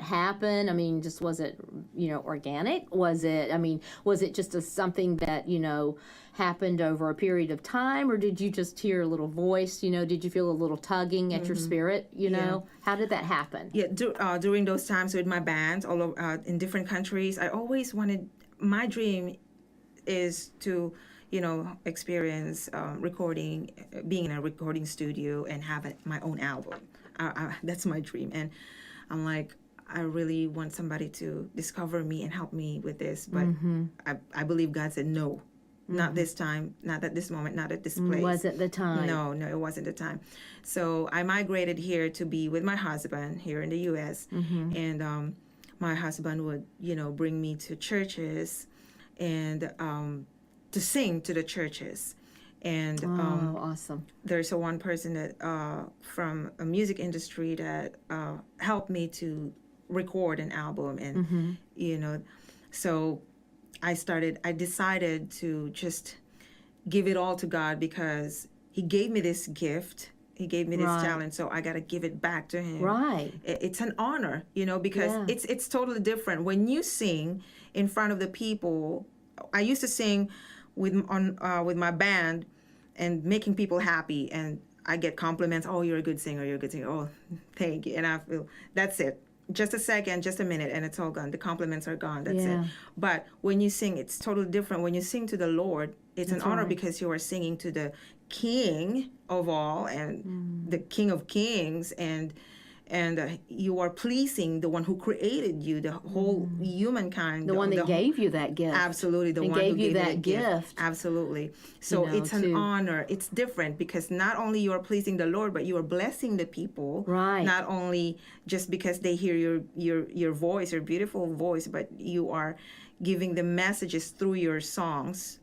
happen? I mean, just was it, you know, organic? Was it just something that, you know, happened over a period of time, or did you just hear a little voice, you know, did you feel a little tugging at your spirit, you know? How did that happen? Yeah, during those times with my bands all over, in different countries, I always wanted, my dream is to, you know, experience recording, being in a recording studio and have my own album. That's my dream. And I'm like, I really want somebody to discover me and help me with this. But I believe God said, no, not this time, not at this moment, not at this place. Wasn't the time. No, it wasn't the time. So I migrated here to be with my husband here in the U.S. And my husband would, you know, bring me to churches and to sing to the churches. And Awesome. there's one person that from a music industry that helped me to record an album, and you know, so I decided to just give it all to God, because he gave me this gift, he gave me this Right. talent, so I got to give it back to him. Right. It's an honor, you know, because Yeah. it's totally different when you sing in front of the people. I used to sing with my band and making people happy, and I get compliments. Oh, you're a good singer. You're a good singer. Oh, thank you. And I feel that's it. Just a second, just a minute, and it's all gone. The compliments are gone. That's Yeah. it. But when you sing, it's totally different. When you sing to the Lord, it's an honor right. because you are singing to the King of all and the King of Kings, and you are pleasing the one who created you, the whole humankind, The one that gave you that gift. absolutely the and one gave who you gave that gift. Absolutely. So know, it's an to- honor. It's different because not only you are pleasing the Lord, but you are blessing the people. Right. Not only just because they hear your voice, your beautiful voice, but you are giving them messages through your songs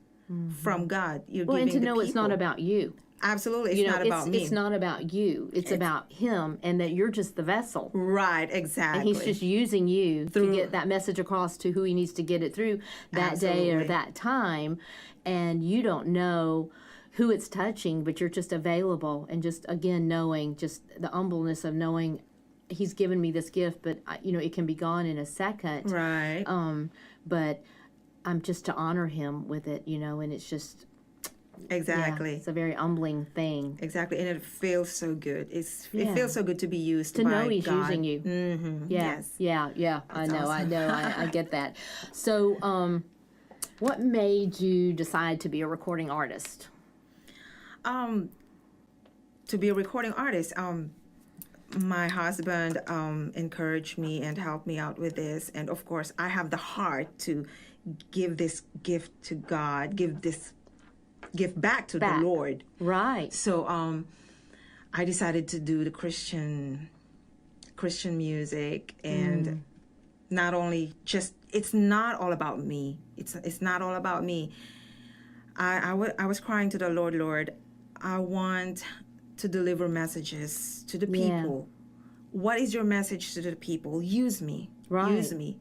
from God. You're Well, and giving to the know it's not people- about you. Absolutely, it's You know, not about me. It's not about you. It's about him, and that you're just the vessel. Right, exactly. And he's just using you to get that message across to who he needs to get it through that day or Absolutely. that time. And you don't know who it's touching, but you're just available. And just, again, knowing just the humbleness of knowing he's given me this gift, but, it can be gone in a second. Right. But I'm just to honor him with it, and it's just, Exactly. yeah, it's a very humbling thing. Exactly, and it feels so good. It Yeah. feels so good to be used To by know he's God. using you. Mm-hmm. Yeah, Yes. yeah. I know. awesome. I get that. So, what made you decide to be a recording artist? To be a recording artist, my husband encouraged me and helped me out with this, and of course, I have the heart to give this gift to God, give this gift back to Back. the Lord. Right. So I decided to do the Christian music, and not only just it's not all about me. It's not all about me. I was crying to the Lord, Lord, I want to deliver messages to the Yeah. people. What is your message to the people? Use me. Right. Use me.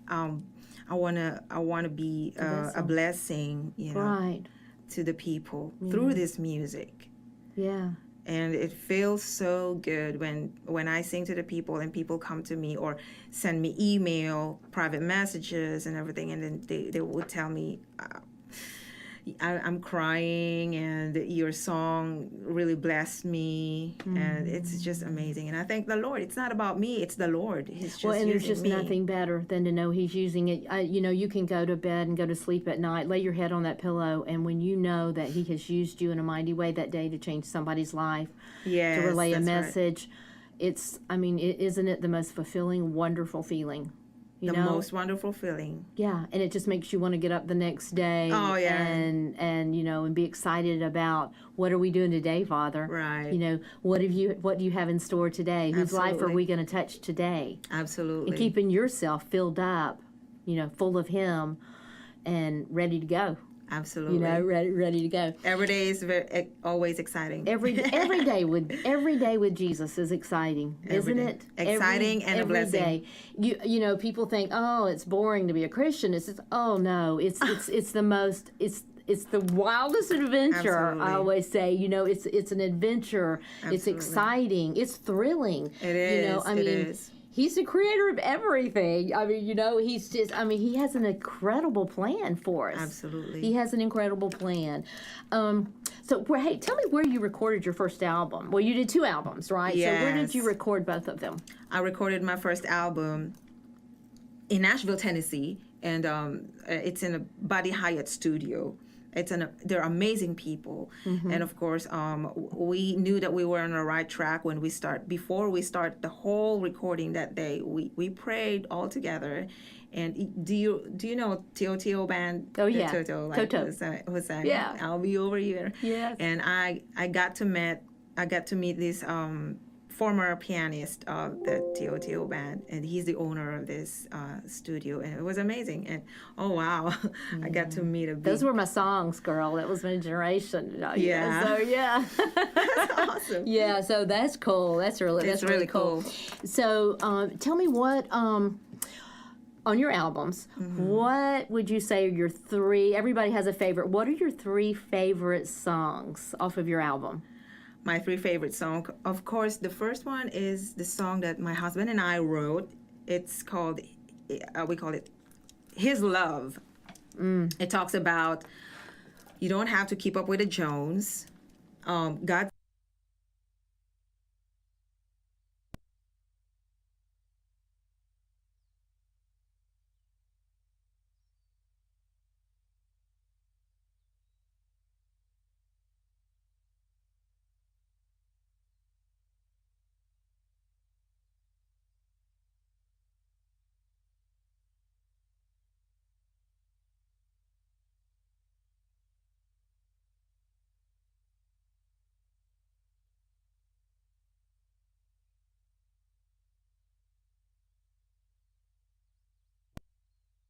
I wanna be a blessing, Right. to the people through this music. Yeah. And it feels so good when I sing to the people and people come to me or send me email, private messages and everything, and then they would tell me, I'm crying and your song really blessed me, and it's just amazing. And I thank the Lord. It's not about me, it's the Lord. He's just Well, and there's using just me. nothing better than to know he's using it. You can go to bed and go to sleep at night, lay your head on that pillow, and when you know that he has used you in a mighty way that day to change somebody's life, Yes, to relay a that's right. message, isn't it the most fulfilling, wonderful feeling? You The know? most wonderful feeling. Yeah, and it just makes you want to get up the next day. Oh, yeah. and be excited about what are we doing today, Father? Right. What do you have in store today? Whose life are Absolutely. we going to touch today? Absolutely. And keeping yourself filled up, full of Him, and ready to go. Absolutely. Ready to go. Every day is always exciting. Every day with Jesus is exciting, Every isn't day. it? Exciting and a every blessing. day. People think, oh, it's boring to be a Christian. It's just, oh no, it's the most it's the wildest adventure. Absolutely. I always say, it's an adventure. It's Absolutely. exciting. It's thrilling. It is. It is. He's the creator of everything. He has an incredible plan for us. Absolutely. He has an incredible plan. Hey, tell me where you recorded your first album. Well, you did 2 albums, right? So where did Yes. you record both of them? I recorded my first album in Nashville, Tennessee, and it's in a Buddy Hyatt studio. They're amazing people, and of course, we knew that we were on the right track when before we start the whole recording that day. We prayed all together, and do you know Toto band? Oh, yeah. Toto. Toto. Who sang Yeah. I'll Be Over Here. Yes. And I got to meet this former pianist of the Toto band, and he's the owner of this studio, and it was amazing. And oh wow, I got to meet a big, Those were my songs, girl. That was my generation. Yeah. So yeah. awesome. Yeah. So that's cool. That's really cool. So tell me what on your albums, what would you say are your 3? Everybody has a favorite. What are your 3 favorite songs off of your album? My 3 favorite songs. Of course, the first one is the song that my husband and I wrote. It's called, we call it His Love. It talks about you don't have to keep up with the Jones. God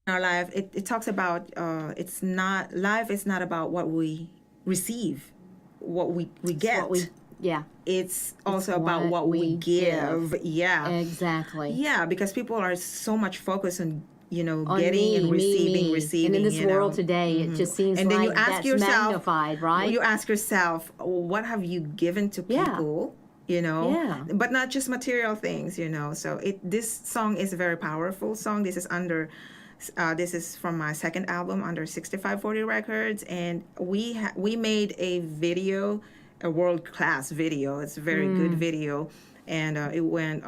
our life, it talks about it's not life is not about what we receive, what we get. What we, yeah, It's also about what we give. Yeah. exactly. Yeah, because people are so much focused on On getting me, and receiving, me. receiving. And in this you world know. today, it just seems And then like you ask that's yourself, magnified, right? You ask yourself, what have you given to Yeah. people? Yeah. But not just material things. So this song is a very powerful song. This is from my second album under 6540 Records, and we made a video, a world-class video. It's a very good video, and it went.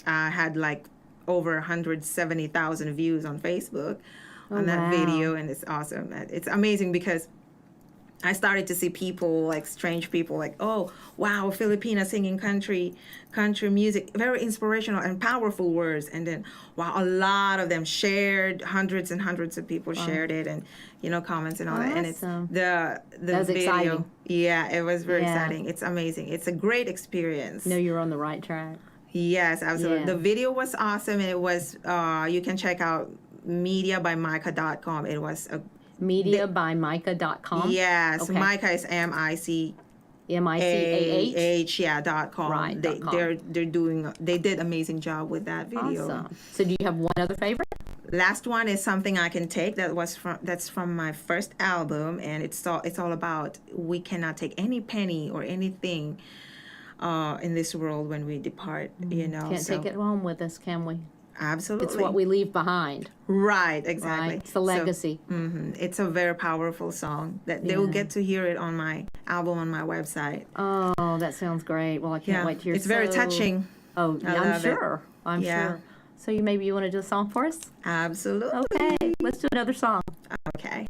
I had like over 170,000 views on Facebook on that wow. video, and it's awesome. It's amazing because I started to see people, like strange people, like, oh, wow, Filipina singing country music, very inspirational and powerful words. And then, wow, a lot of them shared, hundreds and hundreds of people shared it, and comments and all that. And it's Awesome. the That was video. exciting. Yeah, it was very Yeah. exciting. It's amazing. It's a great experience. You know you're on the right track. Yes, absolutely. Yeah. The video was awesome, and it was. You can check out mediabymicah.com. It was a Mediabymicah.com. Yes, Okay. Micah is MICAH. MICAH. .com. Right, .com. They did amazing job with that video. Awesome. So do you have one other favorite? Last one is Something I Can Take. That's from my first album, and it's all about we cannot take any penny or anything in this world when we depart. Can't take it home with us, can we? Absolutely. It's what we leave behind. Right, exactly. Right? It's the legacy. It's a very powerful song that they will get to hear it on my album on my website. Oh, that sounds great. Well, I can't wait to hear. It's very touching. Oh, I I'm love sure. it. I'm Yeah. sure. So maybe you want to do a song for us? Absolutely. Okay, let's do another song. Okay.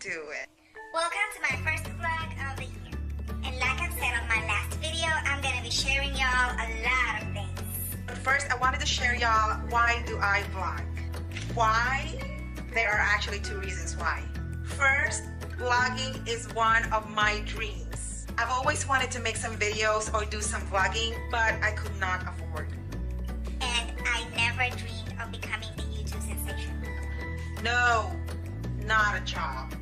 do it. Welcome to my first vlog of the year. And like I said on my last video, I'm gonna be sharing y'all a lot of things. But first, I wanted to share y'all, why do I vlog? Why? There are actually two reasons why. First, vlogging is one of my dreams. I've always wanted to make some videos or do some vlogging, but I could not afford. And I never dreamed of becoming a YouTube sensation. No, not a job.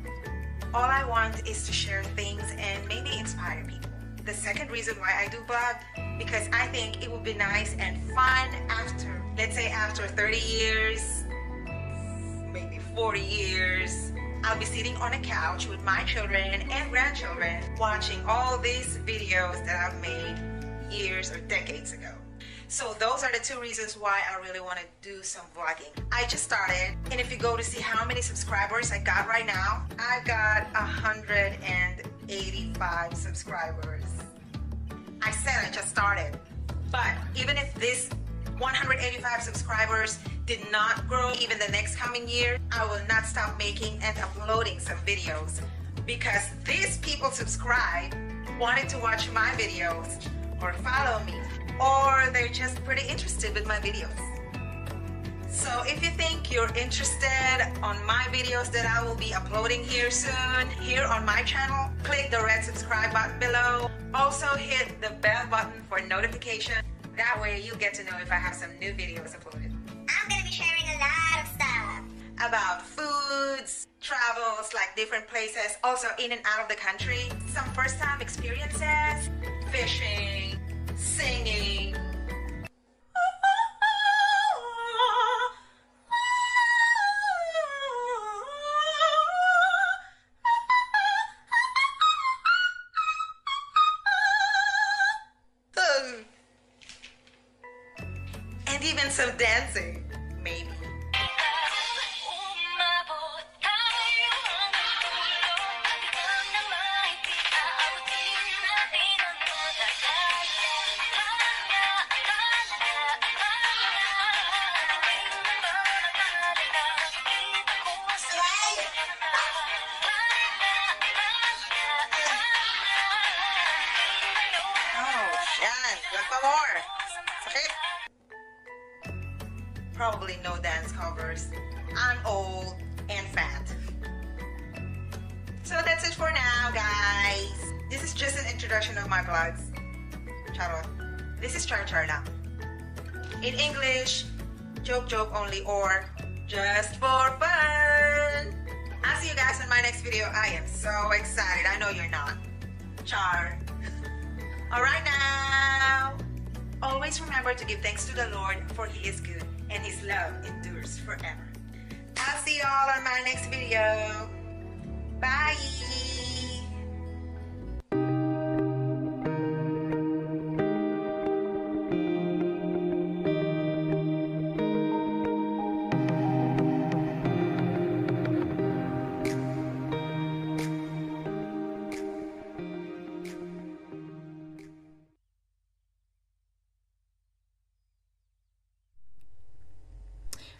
All I want is to share things and maybe inspire people. The second reason why I do vlog, because I think it would be nice and fun after, let's say after 30 years, maybe 40 years, I'll be sitting on a couch with my children and grandchildren watching all these videos that I've made years or decades ago. So those are the two reasons why I really want to do some vlogging. I just started, and if you go to see how many subscribers I got right now, I've got 185 subscribers. I said I just started, but even if this 185 subscribers did not grow even the next coming year, I will not stop making and uploading some videos, because these people subscribe, wanted to watch my videos or follow me, or they're just pretty interested with my videos. So if you think you're interested on my videos that I will be uploading here soon, here on my channel, click the red subscribe button below. Also hit the bell button for notification. That way you'll get to know if I have some new videos uploaded. I'm gonna be sharing a lot of stuff. About foods, travels, like different places, also in and out of the country, some first time experiences, fishing, singing. And even some dancing, maybe. More. Okay. Probably no dance covers. I'm old and fat. So that's it for now, guys. This is just an introduction of my vlogs. Charot. This is Char now. In English, joke only, or just for fun. I'll see you guys in my next video. I am so excited. I know you're not. Char. Alright now. Always remember to give thanks to the Lord, for He is good and His love endures forever. I'll see y'all on my next video. Bye.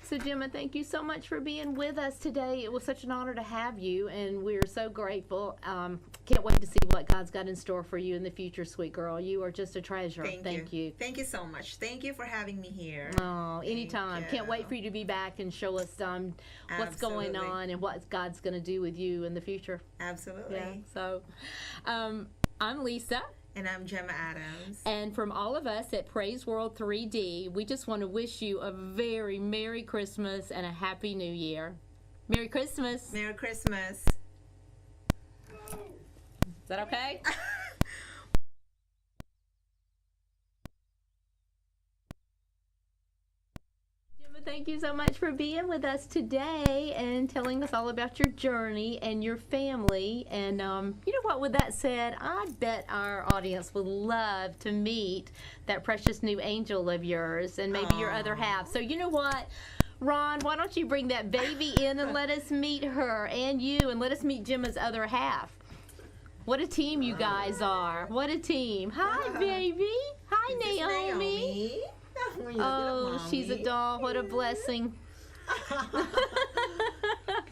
So Gemma, thank you so much for being with us today. It was such an honor to have you, and we're so grateful. Can't wait to see what God's got in store for you in the future, sweet girl. You are just a treasure. Thank you. Thank you so much. Thank you for having me here. Oh, anytime. Can't wait for you to be back and show us what's going on and what God's going to do with you in the future. Absolutely. Yeah. So, I'm Lisa. And I'm Gemma Adams. And from all of us at PraiseWorld3D, we just want to wish you a very Merry Christmas and a Happy New Year. Merry Christmas. Merry Christmas. Is that okay? Thank you so much for being with us today and telling us all about your journey and your family. And you know what, with that said, I bet our audience would love to meet that precious new angel of yours and maybe your other half. So you know what, Ron, why don't you bring that baby in and let us meet her and you, and let us meet Gemma's other half. What a team you guys are. What a team. Hi, baby. Hi, Naomi. Oh, she's a doll. What a blessing. Where are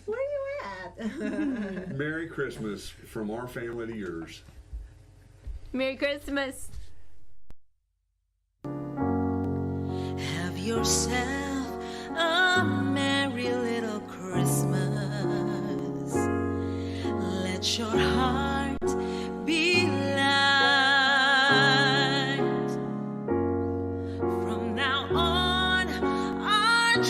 you at? that. Merry Christmas from our family to yours. Merry Christmas. Have yourself a merry little Christmas. Let your heart be light. From now on, our